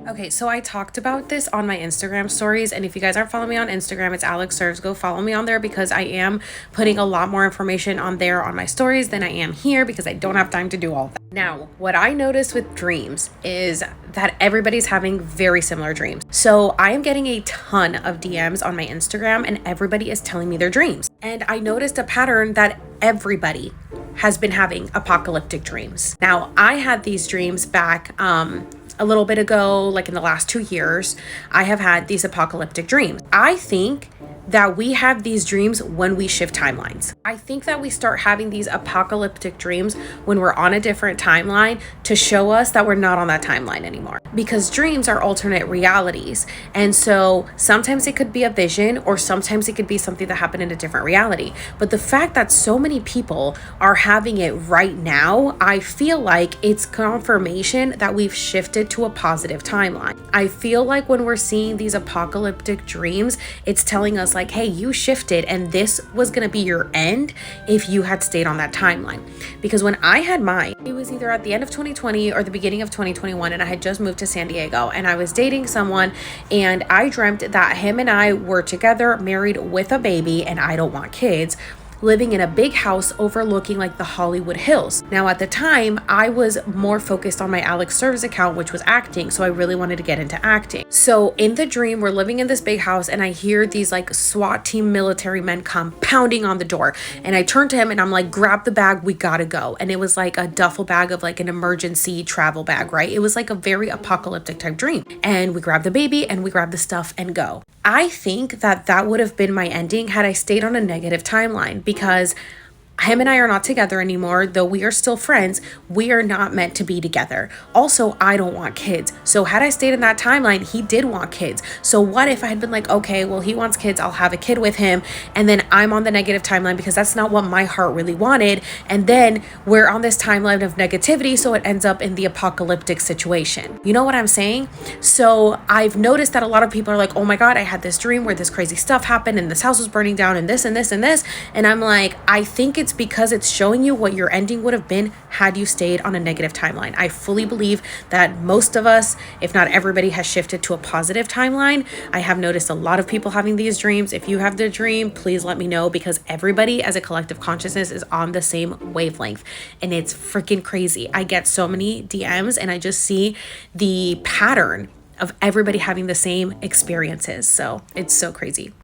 Okay, so I talked about this on my Instagram stories, and if you guys aren't following me on Instagram, it's Alex Serves. Go follow me on there because I am putting a lot more information on there on my stories than I am here because I don't have time to do all that. Now, what I noticed with dreams is that everybody's having very similar dreams. So I am getting a ton of DMs on my Instagram, and everybody is telling me their dreams. And I noticed a pattern that everybody has been having apocalyptic dreams. Now, I had these dreams back a little bit ago, like in the last 2 years. I have had these apocalyptic dreams. I think that we have these dreams when we shift timelines. I think that we start having these apocalyptic dreams when we're on a different timeline to show us that we're not on that timeline anymore. Because dreams are alternate realities. And so sometimes it could be a vision or sometimes it could be something that happened in a different reality. But the fact that so many people are having it right now, I feel like it's confirmation that we've shifted to a positive timeline. I feel like when we're seeing these apocalyptic dreams, it's telling us like, hey, you shifted and this was going to be your end if you had stayed on that timeline. Because when I had mine, it was either at the end of 2020 or the beginning of 2021, and I had just moved to San Diego and I was dating someone, and I dreamt that him and I were together, married with a baby, and I don't want kids, living in a big house overlooking like the Hollywood Hills. Now at the time, I was more focused on my Alex Serves account, which was acting. So I really wanted to get into acting. So in the dream, we're living in this big house and I hear these like SWAT team military men come pounding on the door. And I turn to him and I'm like, grab the bag, we gotta go. And it was like a duffel bag of like an emergency travel bag, right? It was like a very apocalyptic type dream. And we grab the baby and we grab the stuff and go. I think that that would have been my ending had I stayed on a negative timeline, because him and I are not together anymore. Though we are still friends, we are not meant to be together. Also, I don't want kids. So had I stayed in that timeline, he did want kids. So what if I had been like, okay, well, he wants kids, I'll have a kid with him. And then I'm on the negative timeline because that's not what my heart really wanted. And then we're on this timeline of negativity. So it ends up in the apocalyptic situation. You know what I'm saying? So I've noticed that a lot of people are like, oh my God, I had this dream where this crazy stuff happened and this house was burning down and this and this and this. And I'm like, I think it's because it's showing you what your ending would have been had you stayed on a negative timeline. I fully believe that most of us, if not everybody, has shifted to a positive timeline. I have noticed a lot of people having these dreams. If you have the dream, please let me know, because everybody as a collective consciousness is on the same wavelength and it's freaking crazy. I get so many DMs and I just see the pattern of everybody having the same experiences. So it's so crazy.